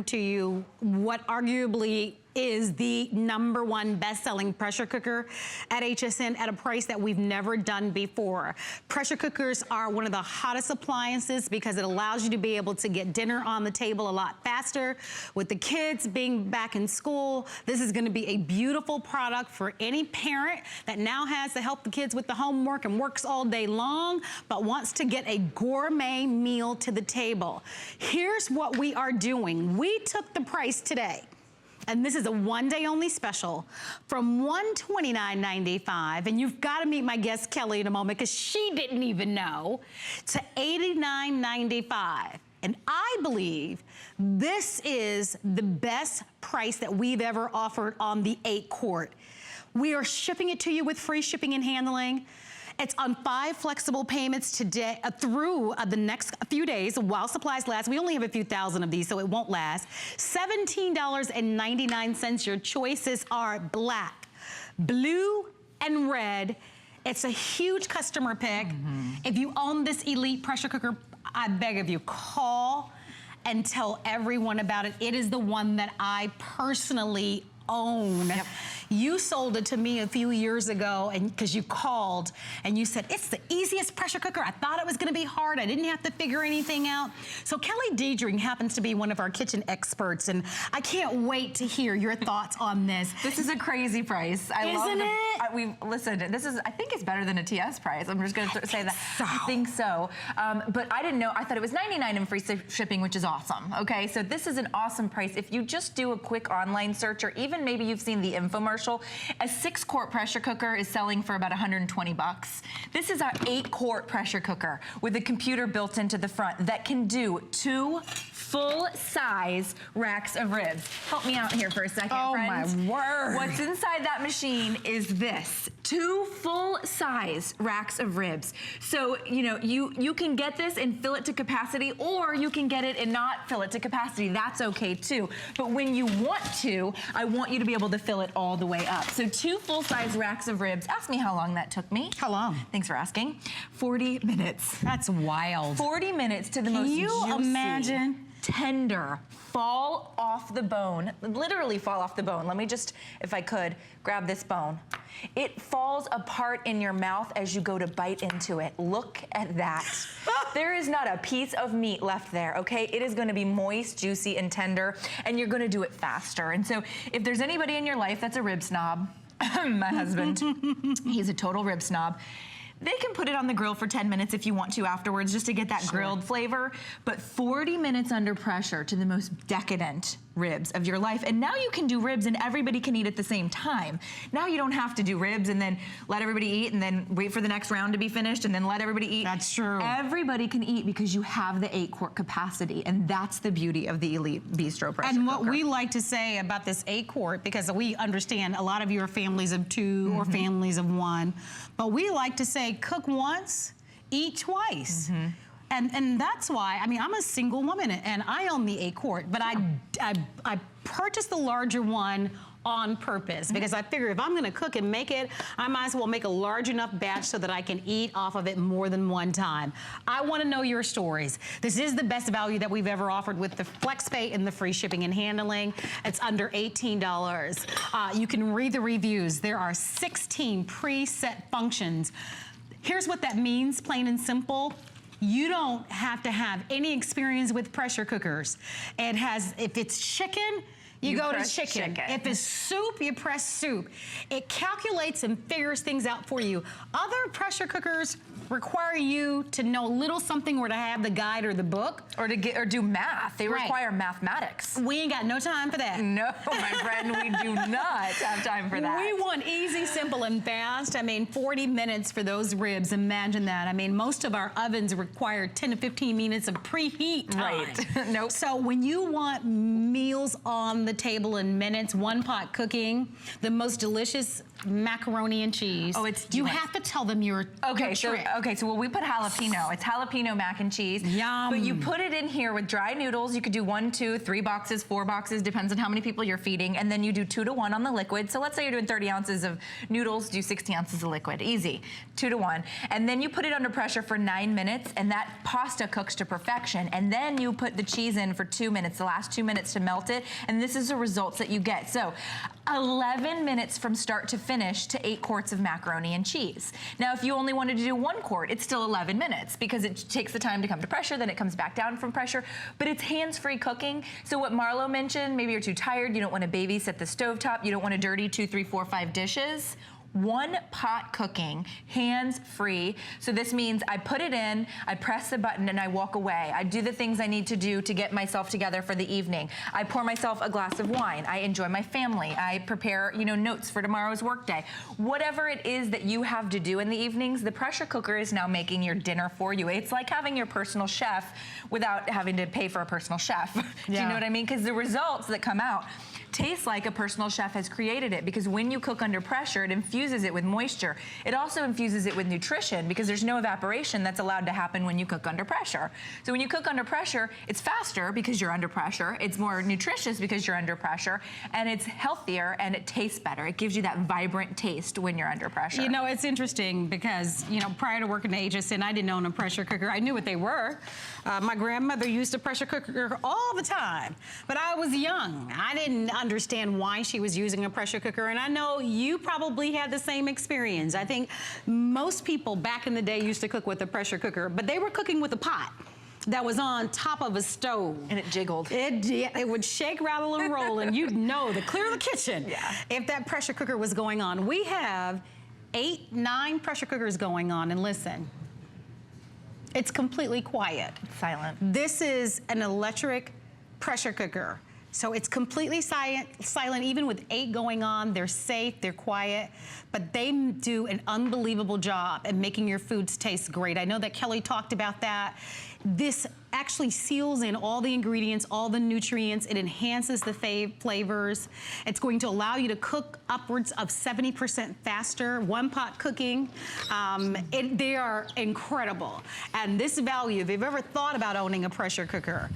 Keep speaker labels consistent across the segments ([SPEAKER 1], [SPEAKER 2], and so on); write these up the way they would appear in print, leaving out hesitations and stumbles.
[SPEAKER 1] to you what arguably is the #1 best-selling pressure cooker at HSN at a price that we've never done before. Pressure cookers are one of the hottest appliances because it allows you to be able to get dinner on the table a lot faster. With the kids being back in school, this is gonna be a beautiful product for any parent that now has to help the kids with the homework and works all day long, but wants to get a gourmet meal to the table. Here's what we are doing. We took the price today, and this is a one-day only special, from $129.95, and you've got to meet my guest Kelly in a moment because she didn't even know, to $89.95. And I believe this is the best price that we've ever offered on the 8-quart. We are shipping it to you with free shipping and handling. It's on 5 flexible payments today through the next few days while supplies last. We only have a few thousand of these, so it won't last. $17.99. Your choices are black, blue, and red. It's a huge customer pick. If you own this elite pressure cooker, I beg of you, call and tell everyone about it. It is the one that I personally own. Yep. You sold it to me a few years ago, and because you called and you said, it's the easiest pressure cooker. I thought it was gonna be hard. I didn't have to figure anything out. So Kelly Diedring happens to be one of our kitchen experts, and I can't wait to hear your thoughts on this.
[SPEAKER 2] This is a crazy price.
[SPEAKER 1] Isn't it?
[SPEAKER 2] Listen, this is, I think it's better than a TS price. I'm just gonna say that. So. I think so. But I didn't know, I thought it was $99 in free shipping, which is awesome, okay? So this is an awesome price. If you just do a quick online search, or even maybe you've seen the infomercial, a 6-quart pressure cooker is selling for about 120 bucks. This is our 8-quart pressure cooker with a computer built into the front that can do 2 full-size racks of ribs. Help me out here for a second, friends.
[SPEAKER 1] Oh my word.
[SPEAKER 2] What's inside that machine is this: 2 full-size racks of ribs. So, you know, you can get this and fill it to capacity, or you can get it and not fill it to capacity. That's okay too. But when you want to, I want you to be able to fill it all the way up. So 2 full-size racks of ribs. Ask me how long that took me.
[SPEAKER 1] How long?
[SPEAKER 2] Thanks for asking. 40 minutes.
[SPEAKER 1] That's wild.
[SPEAKER 2] 40 minutes to the most juicy,
[SPEAKER 1] Can you imagine?
[SPEAKER 2] Tender, fall off the bone, literally fall off the bone. Let me just, if I could, grab this bone. It falls apart in your mouth as you go to bite into it. Look at that. There is not a piece of meat left there, okay? It is gonna be moist, juicy, and tender, and you're gonna do it faster. And so if there's anybody in your life that's a rib snob, my husband, he's a total rib snob. They can put it on the grill for 10 minutes if you want to afterwards, just to get that grilled flavor. But 40 minutes under pressure to the most decadent ribs of your life. And now you can do ribs and everybody can eat at the same time. Now you don't have to do ribs and then let everybody eat and then wait for the next round to be finished and then let everybody eat.
[SPEAKER 1] That's true.
[SPEAKER 2] Everybody can eat because you have the 8-quart capacity, and that's the beauty of the Elite Bistro pressure
[SPEAKER 1] And what
[SPEAKER 2] cooker.
[SPEAKER 1] we like to say about this 8-quart, because we understand a lot of you are families of 2 or families of 1, but we like to say cook once, eat twice. And that's why, I mean, I'm a single woman and I own the 8-quart, but I purchased the larger one on purpose because I figure if I'm gonna cook and make it, I might as well make a large enough batch so that I can eat off of it more than one time. I wanna know your stories. This is the best value that we've ever offered with the FlexPay and the free shipping and handling. It's under $18. You can read the reviews. There are 16 preset functions. Here's what that means, plain and simple. You don't have to have any experience with pressure cookers. It has, if it's chicken, you go to chicken. If it's soup, you press soup. It calculates and figures things out for you. Other pressure cookers require you to know a little something or to have the guide or the book.
[SPEAKER 2] Or to get, or do math. They require mathematics.
[SPEAKER 1] We ain't got no time for that.
[SPEAKER 2] No, my friend, we do not have time for that.
[SPEAKER 1] We want easy, simple, and fast. I mean, 40 minutes for those ribs, imagine that. I mean, most of our ovens require 10 to 15 minutes of preheat time.
[SPEAKER 2] Right, nope.
[SPEAKER 1] So when you want meals on the table in minutes, one pot cooking, the most delicious macaroni and cheese.
[SPEAKER 2] Oh, it's
[SPEAKER 1] you have to tell them your trick.
[SPEAKER 2] So well, we put jalapeno. It's jalapeno mac and cheese.
[SPEAKER 1] Yum.
[SPEAKER 2] But you put it in here with dry noodles. You could do 1, 2, 3 boxes, 4 boxes, depends on how many people you're feeding. And then you do 2 to 1 on the liquid. So let's say you're doing 30 ounces of noodles, do 60 ounces of liquid. Easy, 2 to 1. And then you put it under pressure for 9 minutes, and that pasta cooks to perfection. And then you put the cheese in for 2 minutes, the last 2 minutes to melt it. And this is the results that you get. So 11 minutes from start to finish to 8 quarts of macaroni and cheese. Now, if you only wanted to do 1 quart, it's still 11 minutes because it takes the time to come to pressure, then it comes back down from pressure, but it's hands-free cooking. So what Marlo mentioned, maybe you're too tired, you don't want to babysit the stovetop, you don't want to dirty 2, 3, 4, 5 dishes. 1 pot cooking, hands-free. So this means I put it in, I press the button, and I walk away. I do the things I need to do to get myself together for the evening. I pour myself a glass of wine. I enjoy my family. I prepare, notes for tomorrow's workday. Whatever it is that you have to do in the evenings, the pressure cooker is now making your dinner for you. It's like having your personal chef without having to pay for a personal chef. Do you know what I mean? Because the results that come out taste like a personal chef has created it, because when you cook under pressure, it infuses it with moisture. It also infuses it with nutrition because there's no evaporation that's allowed to happen when you cook under pressure. So when you cook under pressure, it's faster because you're under pressure, it's more nutritious because you're under pressure, and it's healthier and it tastes better. It gives you that vibrant taste when you're under pressure.
[SPEAKER 1] It's interesting because, prior to working at HSN, I didn't own a pressure cooker. I knew what they were. My grandmother used a pressure cooker all the time, but I was young. I didn't understand why she was using a pressure cooker, and I know you probably had the same experience. I think most people back in the day used to cook with a pressure cooker, but they were cooking with a pot that was on top of a stove.
[SPEAKER 2] And it jiggled.
[SPEAKER 1] It would shake, rattle, and roll, and you'd know to clear the kitchen if that pressure cooker was going on. We have 8, 9 pressure cookers going on, and listen, it's completely quiet.
[SPEAKER 2] It's silent.
[SPEAKER 1] This is an electric pressure cooker. So it's completely silent, even with 8 going on. They're safe, they're quiet, but they do an unbelievable job at making your foods taste great. I know that Kelly talked about that. This actually seals in all the ingredients, all the nutrients. It enhances the flavors. It's going to allow you to cook upwards of 70% faster, 1 pot cooking. They are incredible. And this value, if you've ever thought about owning a pressure cooker,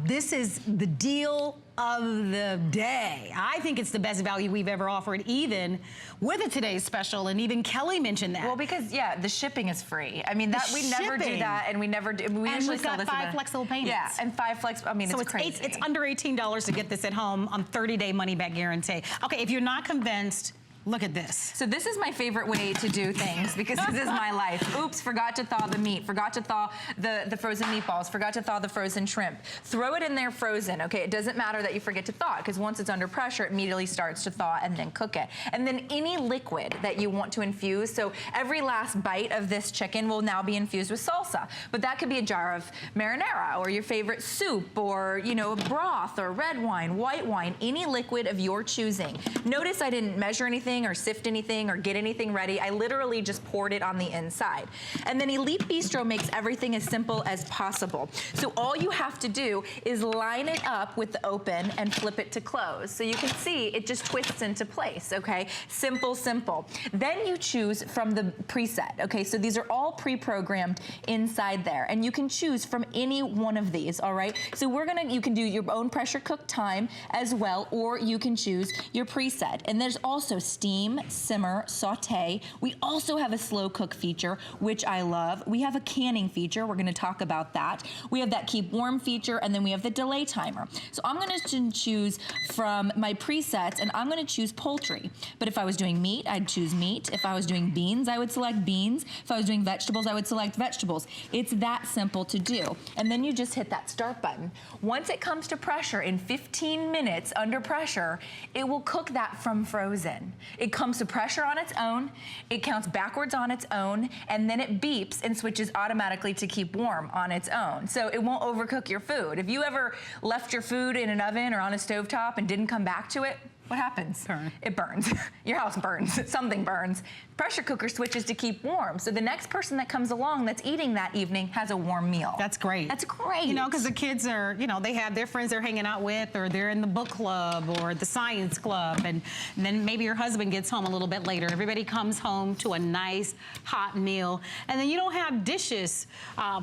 [SPEAKER 1] this is the deal of the day. I think it's the best value we've ever offered, even with a today's special, and even Kelly mentioned that.
[SPEAKER 2] Well, because the shipping is free. I mean, we never do that, and we never do. We
[SPEAKER 1] and we've got 5 flexible payments.
[SPEAKER 2] Yeah, and 5 flexible. I mean,
[SPEAKER 1] so
[SPEAKER 2] it's crazy.
[SPEAKER 1] It's under $18 to get this at home on 30-day money-back guarantee. Okay, if you're not convinced, look at this.
[SPEAKER 2] So this is my favorite way to do things because this is my life. Oops, forgot to thaw the meat, forgot to thaw the frozen meatballs, forgot to thaw the frozen shrimp. Throw it in there frozen, okay? It doesn't matter that you forget to thaw it because once it's under pressure, it immediately starts to thaw and then cook it. And then any liquid that you want to infuse, so every last bite of this chicken will now be infused with salsa, but that could be a jar of marinara or your favorite soup or, a broth or red wine, white wine, any liquid of your choosing. Notice I didn't measure anything or sift anything or get anything ready. I literally just poured it on the inside. And then Elite Bistro makes everything as simple as possible. So all you have to do is line it up with the open and flip it to close. So you can see it just twists into place, okay? Simple, simple. Then you choose from the preset, okay? So these are all pre-programmed inside there, and you can choose from any one of these, all right? So you can do your own pressure cook time as well, or you can choose your preset. And there's also steam, simmer, saute. We also have a slow cook feature, which I love. We have a canning feature. We're gonna talk about that. We have that keep warm feature, and then we have the delay timer. So I'm gonna choose from my presets, and I'm gonna choose poultry. But if I was doing meat, I'd choose meat. If I was doing beans, I would select beans. If I was doing vegetables, I would select vegetables. It's that simple to do. And then you just hit that start button. Once it comes to pressure, in 15 minutes under pressure, it will cook that from frozen. It comes to pressure on its own, it counts backwards on its own, and then it beeps and switches automatically to keep warm on its own. So it won't overcook your food. If you ever left your food in an oven or on a stovetop and didn't come back to it, what happens?
[SPEAKER 1] Burn.
[SPEAKER 2] It burns. Your house burns. Something burns. Pressure cooker switches to keep warm. So the next person that comes along that's eating that evening has a warm meal.
[SPEAKER 1] That's great.
[SPEAKER 2] That's great.
[SPEAKER 1] You know, because the kids are, you know, they have their friends they're hanging out with, or they're in the book club or the science club, and then maybe your husband gets home a little bit later. Everybody comes home to a nice hot meal, and then you don't have dishes, a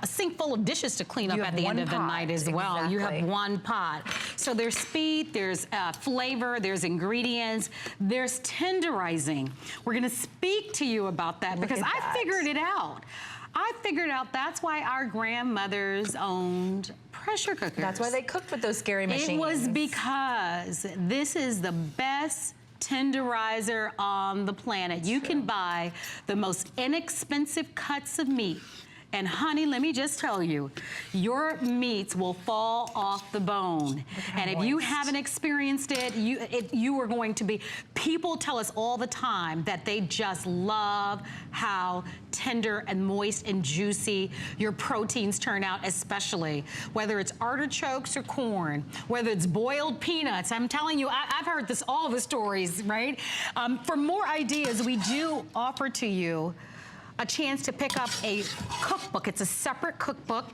[SPEAKER 1] sink full of dishes to clean up at the end of the night as well.
[SPEAKER 2] Exactly.
[SPEAKER 1] You have one pot. So there's speed, there's flavor, there's ingredients, there's tenderizing. We're gonna speak to you about that because I figured it out. I figured out that's why our grandmothers owned pressure cookers.
[SPEAKER 2] That's why they cooked with those scary machines.
[SPEAKER 1] It was because this is the best tenderizer on the planet. You can buy the most inexpensive cuts of meat. And honey, let me just tell you, your meats will fall off the bone. And if you haven't experienced it, you are going to be, people tell us all the time that they just love how tender and moist and juicy your proteins turn out, especially whether it's artichokes or corn, whether it's boiled peanuts. I'm telling you, I've heard all the stories, right? For more ideas, we do offer to you a chance to pick up a cookbook. It's a separate cookbook,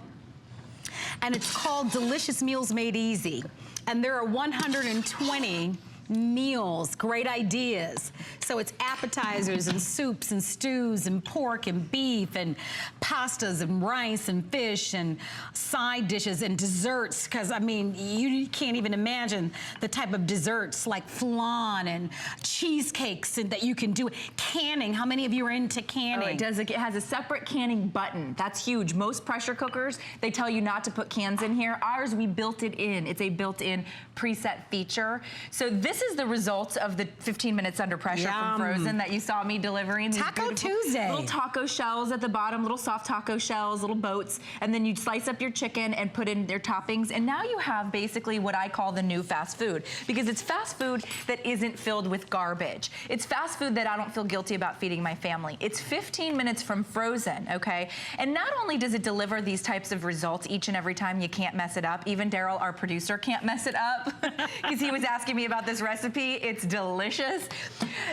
[SPEAKER 1] and it's called Delicious Meals Made Easy. And there are 120 meals, great ideas. So it's appetizers and soups and stews and pork and beef and pastas and rice and fish and side dishes and desserts, because I mean, you can't even imagine the type of desserts like flan and cheesecakes and that you can do. Canning, how many of you are into canning?
[SPEAKER 2] Oh, it does. It has a separate canning button. That's huge. Most pressure cookers, they tell you not to put cans in here. Ours, we built it in. It's a built-in preset feature. So this is the results of the 15 minutes under pressure from Frozen that you saw me delivering.
[SPEAKER 1] Taco Tuesday.
[SPEAKER 2] Little taco shells at the bottom, little soft taco shells, little boats, and then you'd slice up your chicken and put in their toppings, and now you have basically what I call the new fast food, because it's fast food that isn't filled with garbage. It's fast food that I don't feel guilty about feeding my family. It's 15 minutes from Frozen, okay? And not only does it deliver these types of results each and every time, you can't mess it up. Even Daryl, our producer, can't mess it up because he was asking me about this recipe. It's delicious.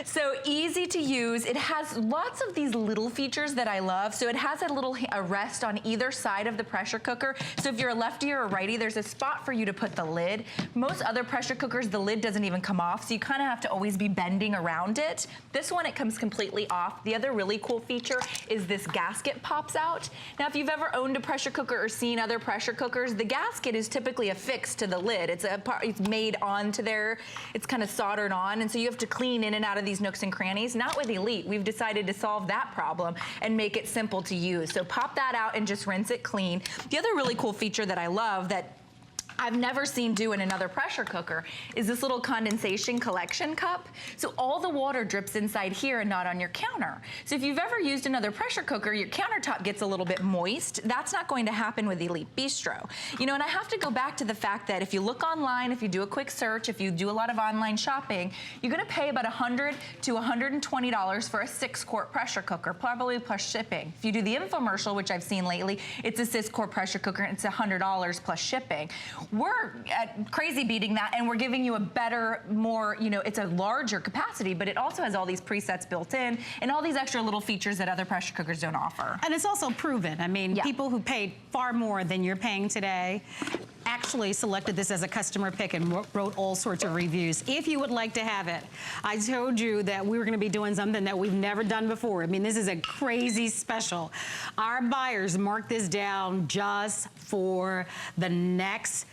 [SPEAKER 2] So easy to use. It has lots of these little features that I love. So it has a little rest on either side of the pressure cooker. So if you're a lefty or a righty, there's a spot for you to put the lid. Most other pressure cookers, the lid doesn't even come off, so you kind of have to always be bending around it. This one, it comes completely off. The other really cool feature is this gasket pops out. Now, if you've ever owned a pressure cooker or seen other pressure cookers, the gasket is typically affixed to the lid. It's made onto there. It's kind of soldered on, and so you have to clean in and out of these nooks and crannies. Not with Elite. We've decided to solve that problem and make it simple to use. So pop that out and just rinse it clean. The other really cool feature that I love that I've never seen do in another pressure cooker is this little condensation collection cup. So all the water drips inside here and not on your counter. So if you've ever used another pressure cooker, your countertop gets a little bit moist. That's not going to happen with Elite Bistro. You know, and I have to go back to the fact that if you look online, if you do a quick search, if you do a lot of online shopping, you're gonna pay about $100 to $120 for a 6-quart pressure cooker, probably plus shipping. If you do the infomercial, which I've seen lately, it's a 6-quart pressure cooker and it's $100 plus shipping. We're crazy beating that, and we're giving you a better, more, you know, it's a larger capacity, but it also has all these presets built in and all these extra little features that other pressure cookers don't offer.
[SPEAKER 1] And it's also proven. I mean, people who paid far more than you're paying today actually selected this as a customer pick and wrote all sorts of reviews. If you would like to have it, I told you that we were going to be doing something that we've never done before. I mean, this is a crazy special. Our buyers marked this down just for the next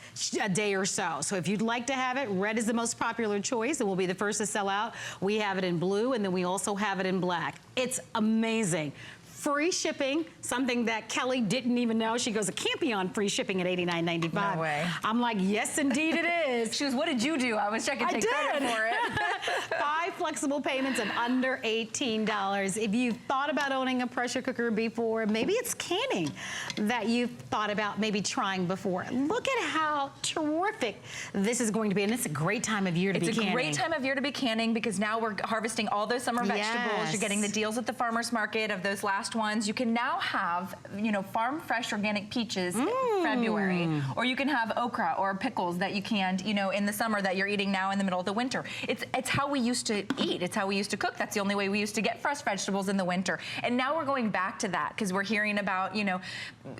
[SPEAKER 1] day or so. So if you'd like to have it, red is the most popular choice. It will be the first to sell out. We have it in blue, and then we also have it in black. It's amazing. Free shipping, something that Kelly didn't even know. She goes, it can't be on free shipping at $89.95.
[SPEAKER 2] No way.
[SPEAKER 1] I'm like, yes, indeed it is.
[SPEAKER 2] She goes, what did you do? I was checking take credit for it.
[SPEAKER 1] 5 flexible payments of under $18. If you've thought about owning a pressure cooker before, maybe it's canning that you've thought about maybe trying before. Look at how terrific this is going to be, and it's a great time of year to be canning.
[SPEAKER 2] It's a great time of year to be canning because now we're harvesting all those summer vegetables.
[SPEAKER 1] Yes.
[SPEAKER 2] You're getting the deals at the farmer's market of those last ones. You can now have, you know, farm fresh organic peaches in February, or you can have okra or pickles that you canned, you know, in the summer that you're eating now in the middle of the winter. It's how we used to eat. It's how we used to cook. That's the only way we used to get fresh vegetables in the winter. And now we're going back to that because we're hearing about, you know,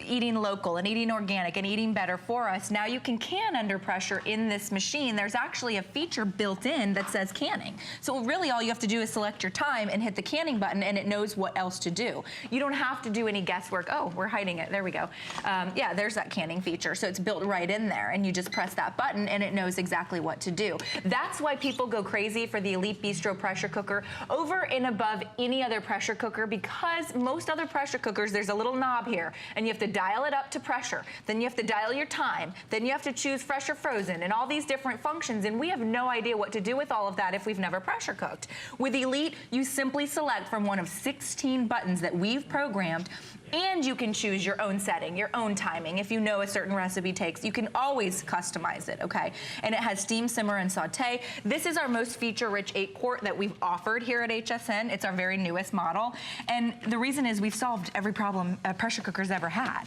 [SPEAKER 2] eating local and eating organic and eating better for us. Now you can can under pressure in this machine. There's actually a feature built in that says canning. So really all you have to do is select your time and hit the canning button and it knows what else to do. You don't have to do any guesswork. Oh, we're hiding it. There we go. Yeah, there's that canning feature. So it's built right in there and you just press that button and it knows exactly what to do. That's why people go crazy for the Elite Bistro pressure cooker over and above any other pressure cooker, because most other pressure cookers, there's a little knob here and you have to dial it up to pressure. Then you have to dial your time. Then you have to choose fresh or frozen and all these different functions, and we have no idea what to do with all of that if we've never pressure cooked. With Elite, you simply select from one of 16 buttons that we've programmed, and you can choose your own setting, your own timing. If you know a certain recipe takes, you can always customize it, okay? And it has steam, simmer, and saute. This is our most feature-rich 8-quart that we've offered here at HSN. It's our very newest model. And the reason is we've solved every problem a pressure cooker's ever had.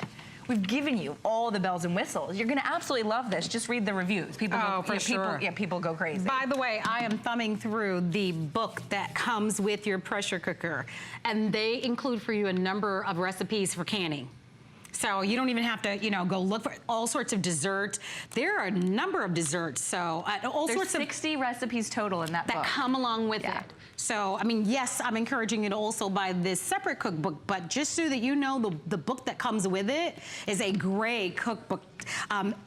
[SPEAKER 2] We've given you all the bells and whistles. You're gonna absolutely love this. Just read the reviews. People go,
[SPEAKER 1] for sure.
[SPEAKER 2] People go crazy.
[SPEAKER 1] By the way, I am thumbing through the book that comes with your pressure cooker, and they include for you a number of recipes for canning. So you don't even have to, you know, go look for all sorts of desserts. There are a number of desserts, so all
[SPEAKER 2] There's
[SPEAKER 1] sorts of
[SPEAKER 2] 60 recipes total in that book.
[SPEAKER 1] that come along with it. So, I mean, yes, I'm encouraging you to also buy this separate cookbook, but just so that you know, the book that comes with it is a great cookbook.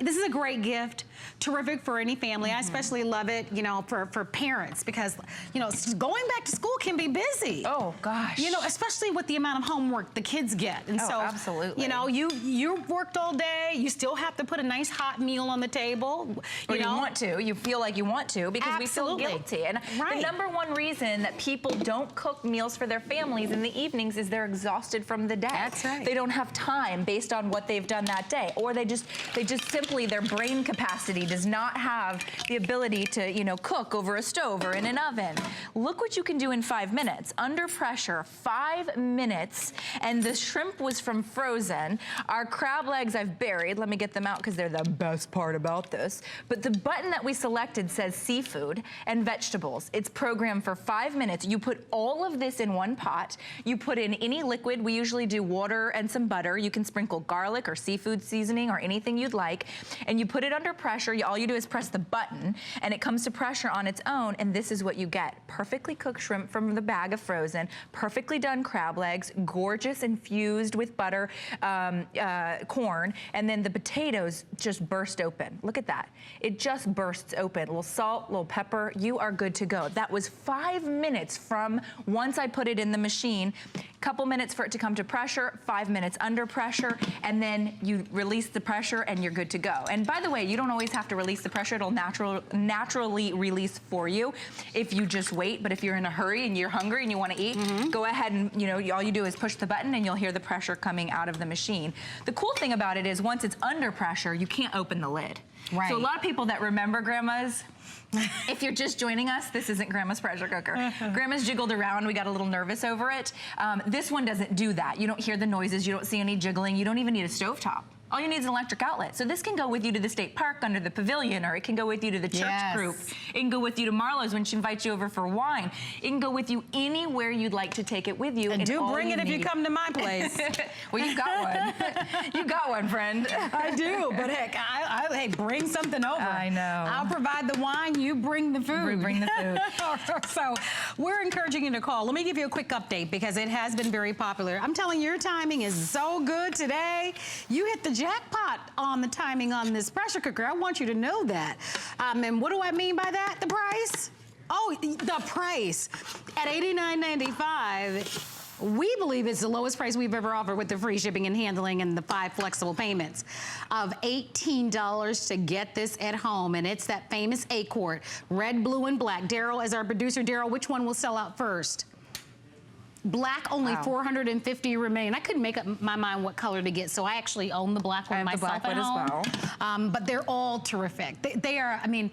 [SPEAKER 1] This is a great gift, terrific for any family. I especially love it, you know, for parents, because, you know, going back to school can be busy.
[SPEAKER 2] Oh, gosh.
[SPEAKER 1] You know, especially with the amount of homework the kids get. And so,
[SPEAKER 2] absolutely.
[SPEAKER 1] you know, you worked all day, you still have to put a nice hot meal on the table. You
[SPEAKER 2] want to, you feel like you want to, because we feel guilty. And the number one reason that people don't cook meals for their families in the evenings is they're exhausted from the day.
[SPEAKER 1] That's right.
[SPEAKER 2] They don't have time based on what they've done that day, or they just simply, their brain capacity does not have the ability to, you know, cook over a stove or in an oven. Look what you can do in 5 minutes. Under pressure, 5 minutes, and the shrimp was from frozen. Our crab legs I've buried. Let me get them out because they're the best part about this. But the button that we selected says seafood and vegetables. It's programmed for 5 minutes. You put all of this in one pot. You put in any liquid. We usually do water and some butter. You can sprinkle garlic or seafood seasoning or anything you'd like. And you put it under pressure. All you do is press the button and it comes to pressure on its own, and this is what you get. Perfectly cooked shrimp from the bag of frozen, perfectly done crab legs, gorgeous infused with butter, corn, and then the potatoes just burst open. Look at that. It just bursts open. A little salt, a little pepper, you are good to go. That was 5 minutes from once I put it in the machine. Couple minutes for it to come to pressure, 5 minutes under pressure, and then you release the pressure and you're good to go. And by the way, you don't always have to release the pressure. It'll naturally release for you if you just wait. But if you're in a hurry and you're hungry and you want to eat, go ahead and, you know, all you do is push the button and you'll hear the pressure coming out of the machine. The cool thing about it is once it's under pressure, you can't open the lid.
[SPEAKER 1] Right.
[SPEAKER 2] So a lot of people that remember grandma's, if you're just joining us, this isn't Grandma's pressure cooker. Grandma's jiggled around. We got a little nervous over it. This one doesn't do that. You don't hear the noises. You don't see any jiggling. You don't even need a stovetop. All you need is an electric outlet. So this can go with you to the state park under the pavilion, or it can go with you to the church group. It can go with you to Marlo's when she invites you over for wine. It can go with you anywhere you'd like to take it with you.
[SPEAKER 1] And do bring it if you come to my place.
[SPEAKER 2] Well, you got one. You got one, friend.
[SPEAKER 1] I do, but heck, hey, bring something over.
[SPEAKER 2] I know.
[SPEAKER 1] I'll provide the wine, you bring the food.
[SPEAKER 2] We bring the food.
[SPEAKER 1] So we're encouraging you to call. Let me give you a quick update because it has been very popular. I'm telling you, your timing is so good today. You hit the jackpot on the timing on this pressure cooker. I want you to know that. And what do I mean by that? The price? Oh, the price. At $89.95, we believe it's the lowest price we've ever offered with the free shipping and handling and the 5 flexible payments of $18 to get this at home. And it's that famous 8-quart, red, blue, and black. Daryl, as our producer, Daryl, which one will sell out first? Black, only 450 remain. I couldn't make up my mind what color to get, so I actually own the black one myself at home. As well. But they're all terrific. They are, I mean,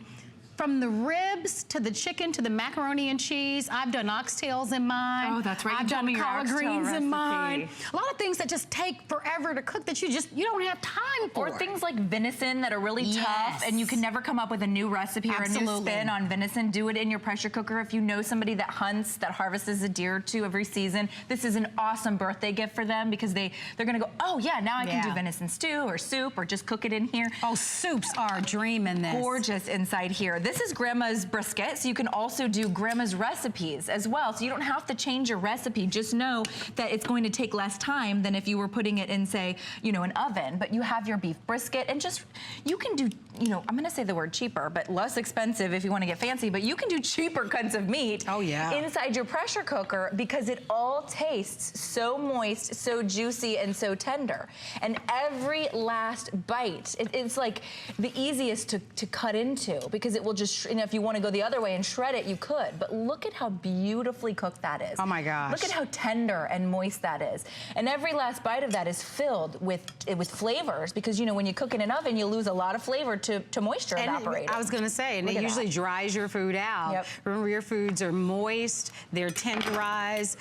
[SPEAKER 1] from the ribs to the chicken to the macaroni and cheese. I've done oxtails in mine.
[SPEAKER 2] Oh, that's right.
[SPEAKER 1] I've done collard greens in mine. A lot of things that just take forever to cook that you don't have time for.
[SPEAKER 2] Or things like venison that are really tough and you can never come up with a new recipe or a new spin on venison. Do it in your pressure cooker. If you know somebody that hunts, that harvests a deer or two every season, this is an awesome birthday gift for them because they're gonna go, oh yeah, now I can do venison stew or soup or just cook it in here.
[SPEAKER 1] Oh, soups are a dream in this.
[SPEAKER 2] Gorgeous inside here. This is Grandma's brisket, so you can also do Grandma's recipes as well. So you don't have to change your recipe. Just know that it's going to take less time than if you were putting it in, say, you know, an oven. But you have your beef brisket, and just, you can do, you know, I'm gonna say the word cheaper, but less expensive if you wanna get fancy, but you can do cheaper cuts of meat inside your pressure cooker because it all tastes so moist, so juicy, and so tender. And every last bite, it's like the easiest to cut into because it will just, you know, if you want to go the other way and shred it, you could. But look at how beautifully cooked that is.
[SPEAKER 1] Oh my gosh.
[SPEAKER 2] Look at how tender and moist that is. And every last bite of that is filled with flavors because, you know, when you cook in an oven, you lose a lot of flavor to moisture evaporating.
[SPEAKER 1] I was going to say, and it usually dries your food out.
[SPEAKER 2] Yep.
[SPEAKER 1] Remember, your foods are moist, they're tenderized.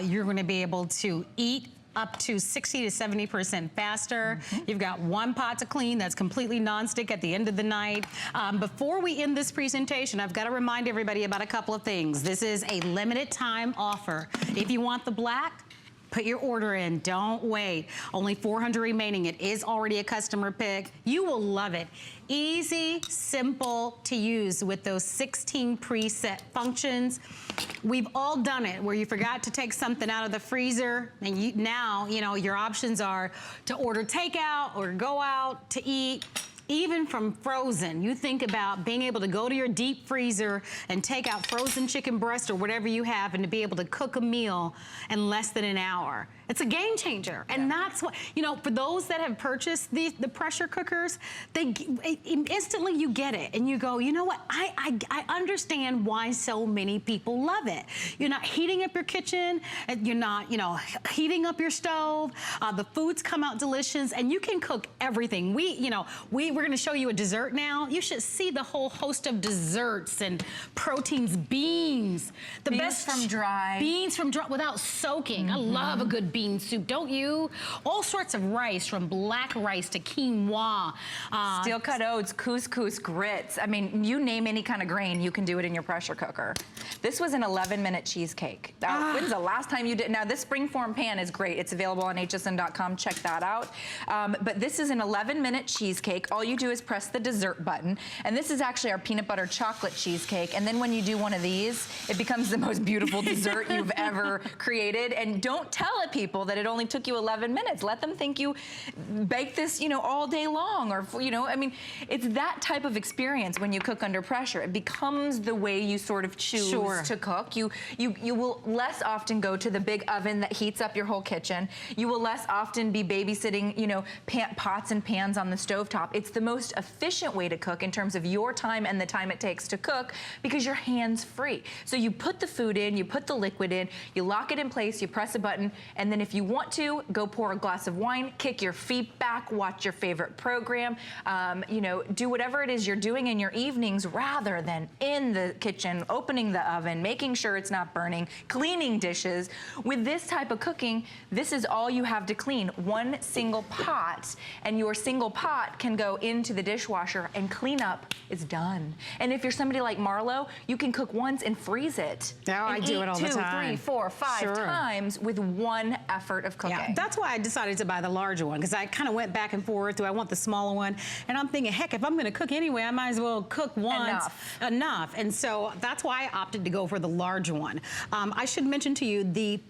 [SPEAKER 1] You're going to be able to eat up to 60 to 70% faster. You've got one pot to clean that's completely nonstick at the end of the night. Before we end this presentation, I've got to remind everybody about a couple of things. This is a limited time offer. If you want the black, put your order in, don't wait. Only 400 remaining. It is already a customer pick. You will love it. Easy, simple to use with those 16 preset functions. We've all done it where you forgot to take something out of the freezer and now, you know, your options are to order takeout or go out to eat. Even from frozen, you think about being able to go to your deep freezer and take out frozen chicken breast or whatever you have and to be able to cook a meal in less than an hour. It's a game changer. And that's what, you know, for those that have purchased the pressure cookers, instantly you get it and you go, you know what, I understand why so many people love it. You're not heating up your kitchen, you're not, you know, heating up your stove, the foods come out delicious and you can cook everything. We're gonna show you a dessert now. You should see the whole host of desserts and proteins, beans.
[SPEAKER 2] Beans from dry.
[SPEAKER 1] Beans from dry, without soaking. I love a good bean soup, don't you? All sorts of rice, from black rice to quinoa.
[SPEAKER 2] Steel cut oats, couscous, grits. I mean, you name any kind of grain, you can do it in your pressure cooker. This was an 11-minute cheesecake. When's the last time you did? Now, this springform pan is great. It's available on hsn.com. Check that out. But this is an 11-minute cheesecake. All you do is press the dessert button. And this is actually our peanut butter chocolate cheesecake. And then when you do one of these, it becomes the most beautiful dessert you've ever created. And don't tell people that it only took you 11 minutes. Let them think you baked this, you know, all day long, or, you know, I mean, it's that type of experience when you cook under pressure. It becomes the way you sort of choose to cook. You will less often go to the big oven that heats up your whole kitchen. You will less often be babysitting, you know, pots and pans on the stovetop. It's the most efficient way to cook in terms of your time and the time it takes to cook because you're hands-free. So you put the food in, you put the liquid in, you lock it in place, you press a button, and then if you want to, go pour a glass of wine, kick your feet back, watch your favorite program, you know, do whatever it is you're doing in your evenings rather than in the kitchen, opening the oven, making sure it's not burning, cleaning dishes. With this type of cooking, this is all you have to clean, one single pot, and your single pot can go into the dishwasher and clean up, it's done. And if you're somebody like Marlo, you can cook once and freeze it.
[SPEAKER 1] Now I do it all the time.
[SPEAKER 2] 2, 3, 4, 5 times with one effort of cooking.
[SPEAKER 1] Yeah, that's why I decided to buy the larger one, because I kind of went back and forth. Do I want the smaller one? And I'm thinking, heck, if I'm going to cook anyway, I might as well cook once. Enough. And so that's why I opted to go for the larger one. I should mention to you the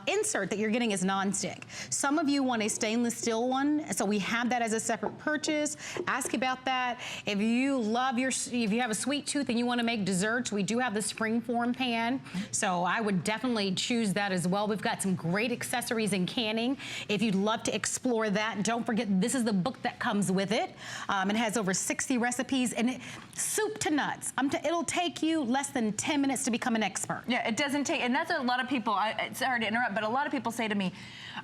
[SPEAKER 1] insert that you're getting is nonstick. Some of you want a stainless steel one, so we have that as a separate purchase. Ask about that. If you love if you have a sweet tooth and you want to make desserts, we do have the springform pan, so I would definitely choose that as well. We've got some great accessories in canning. If you'd love to explore that, don't forget this is the book that comes with it. It has over 60 recipes, and soup to nuts. It'll take you less than 10 minutes to become an expert.
[SPEAKER 2] Yeah, it doesn't take, and that's a lot of people, sorry to interrupt, but a lot of people say to me,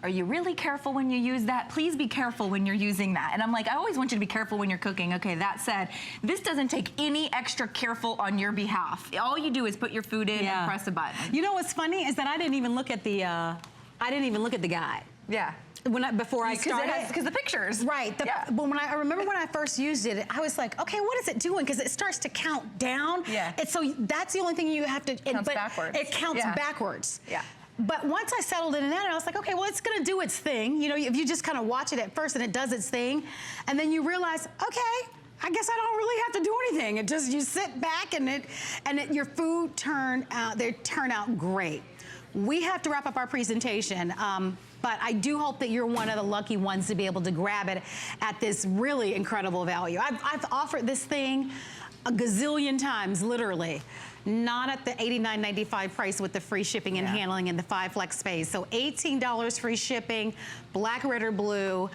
[SPEAKER 2] are you really careful when you use that? Please be careful when you're using that. And I'm like, I always want you to be careful when you're cooking. Okay, that said, this doesn't take any extra careful on your behalf. All you do is put your food in and press a button.
[SPEAKER 1] You know what's funny is that I didn't even look at the guide.
[SPEAKER 2] Yeah.
[SPEAKER 1] Before I started.
[SPEAKER 2] Because the pictures.
[SPEAKER 1] Right. But I remember when I first used it, I was like, okay, what is it doing? Because it starts to count down.
[SPEAKER 2] Yeah.
[SPEAKER 1] And so that's the only thing you have to.
[SPEAKER 2] It counts backwards.
[SPEAKER 1] It counts backwards.
[SPEAKER 2] Yeah.
[SPEAKER 1] But once I settled in that, I was like, okay, well, it's gonna do its thing. You know, if you just kind of watch it at first and it does its thing, and then you realize, okay, I guess I don't really have to do anything. It just, you sit back and your food turn out great. We have to wrap up our presentation. But I do hope that you're one of the lucky ones to be able to grab it at this really incredible value. I've offered this thing a gazillion times, literally. Not at the $89.95 price with the free shipping and handling in the 5 flex space. So $18 free shipping, black, red, or blue.